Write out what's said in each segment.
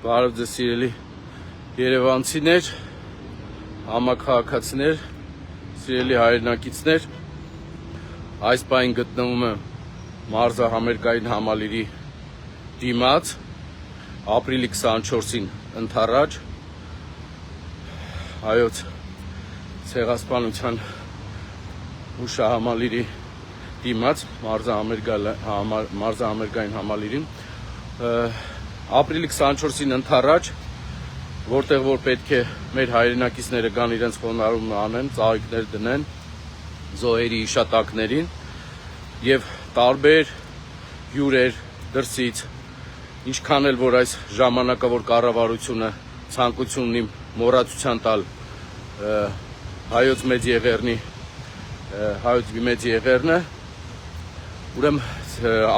Բարև ձեզ սիրելի երևանցիներ, համաքաղաքացիներ, սիրելի հայրենակիցներ, այս պահին գտնվում եմ մարզահամերգային համալիրի դիմաց, ապրիլի 24-ին ընդառաջ, հայոց ցեղասպանության հուշահամալիրի դիմաց, մարզահամերգային համալիրին, ապրիլի 24-ին ընդառաջ, որտեղ որ պետք է մեր հայրենակիցները գան իրենց խոնարհումն անեն, ծաղիկներ դնեն զոհերի հիշատակներին եւ տարբեր հյուրեր դրսից, ինչքան էլ որ այս ժամանակավոր կառավարությունը ցանկություն ունի մոռացության տալ հայոց մեծ եղերնը, ուրեմն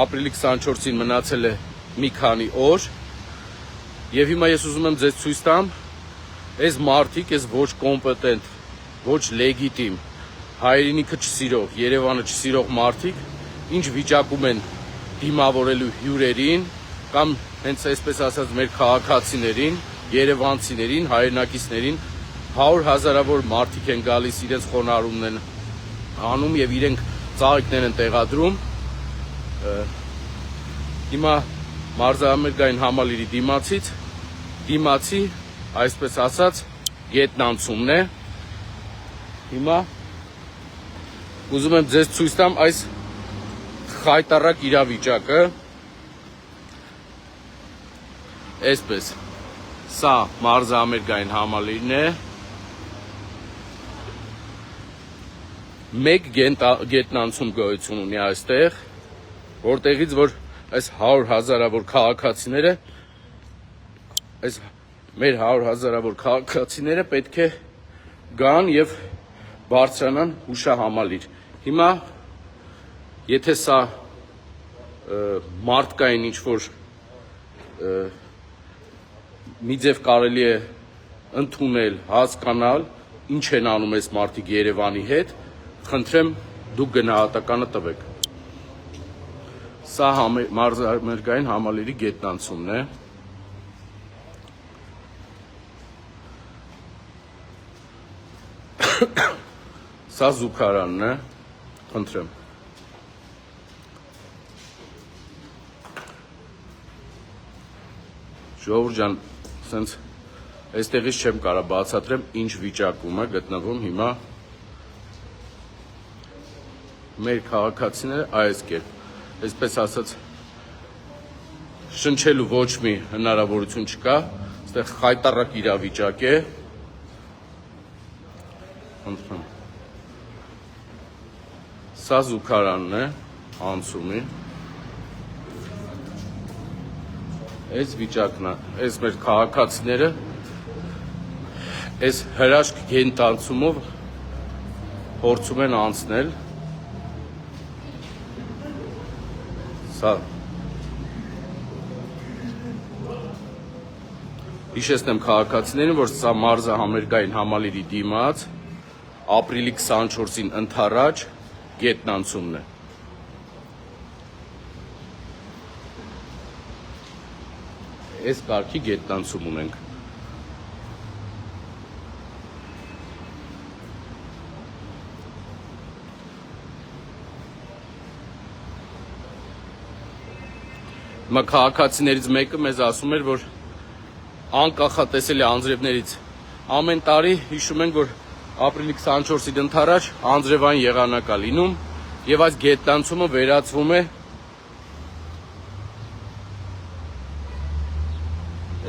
ապրիլի 24-ին մնացել է մի քանի օր եւ հիմա ես ուզում եմ ձեզ ցույց տամ այս մարդիկ, այս ոչ կոմպետենտ, ոչ լեգիտիմ, հայրենիքը չսիրող, Երևանը չսիրող մարդիկ ինչ վիճակում են դիմավորելու հյուրերին կամ հենց այսպես ասած մեր քաղաքացիներին, երևանցիներին, հայրենակիցներին, 100,000-ավոր մարդիկ են գալիս, իրենց խոնարհումն են անում եւ իրենք ծաղիկներ են տեղադրում։ Հիմա մարզահամերգային համալիրի դիմացի, այսպես ասած, գետնանցումն է։ Հիմա ուզում եմ ձեզ ցույց տամ այս խայտառակ իրավիճակը։ Այսպես, սա մարզահամերգային համալիրն է։ Մեկ գետնանցում գոյություն ունի այստեղ, որտեղից որ այս 100,000-ավոր քաղաքացիները, այս մեր 100,000-ավոր քաղաքացիները պետք է գան եւ բարձրանան հուշահամալիր։ Հիմա եթե սա մարդկային ինչ-որ մի ձև կարելի է ընդունել, հասկանալ, ինչ են անում այս մարդիկ Երևանի հետ, խնդրեմ դուք գնահատականը տվեք։ Սա մարզահամերգային համալիրի գետնանցումն է։ Սա զուգարանն է, խնդրեմ։ Ժողովուրդ ջան, սենց այստեղից չեմ կարող բացատրեմ ինչ վիճակում է գտնվում հիմա մեր քաղաքացիները այս կերպ, այսպես ասած, շնչելու ոչ մի հնարավորություն չկա, այստեղ խայտառակ իրավիճակ է։ Սա զուգարանն է անցումի։ Այս վիճակն է, այս մեր քաղաքացիները այս հրաշք գետնանցումով փորձում են անցնել։ Սա հիշեցնեմ քաղաքացիներին, որ սա մարզահամերգային համալիրի դիմաց ապրիլի 24-ին ընդառաջ գետնանցումն է։ Այս կարգի գետնանցում ունենք։ Հիմա քաղաքացիներից մեկը մեզ ասում էր, որ անկախատեսելի անձրևներից ամեն տարի հիշում ենք, որ ապրիլի 24-ին ընդառաջ անձրևային եղանակ է լինում եւ այս գետնանցումը վերածվում է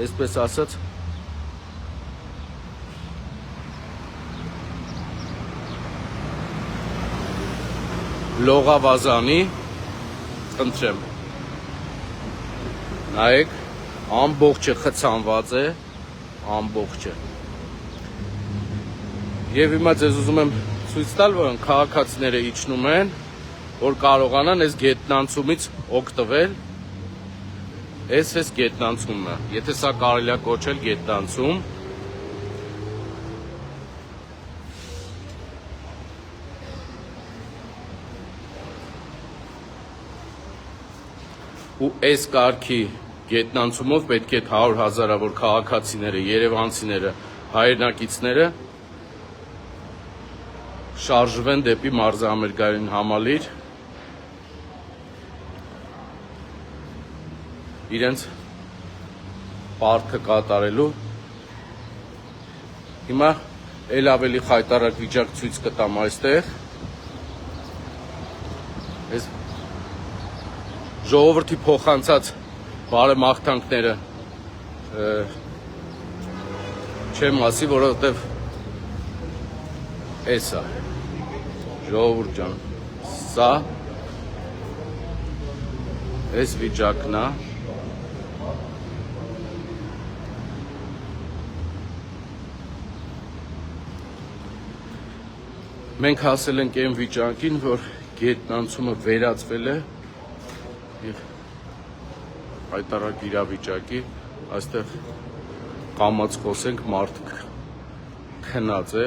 այսպես ասած լողավազանի, խնդրեմ, նայեք, ամբողջը խցանված է, ամբողջը։ Եվ հիմա ձեզ ուզում եմ ցույց տալ, որ քաղաքացիները իջնում են, որ կարողանան այս գետնանցումից օգտվել։ Այս գետնանցումն է, եթե սա կարելի է կոչել գետնանցում, ու այս կարգի գետնանցումով պետք է 100 հազարավոր քաղաքացիները, երևանցիները, հայրենակիցները շարժվեն դեպի մարզամերգային համալիր իրենց պարտքը կատարելու։ Հիմա էլ ավելի խայտարակ վիճակ ցույց կտամ այստեղ։ Այս ժողովրդի փոխանցած բարեմաղթանքները չեմ ասի, որովհետև էսա ժողովուրդ ջան, սա այս վիճակն է։ Մենք հասել ենք այն վիճակին, որ գետնանցումը վերածվել է եւ հայտարարակ իրավիճակի, այստեղ կամած խոսենք, մարդ քնած է,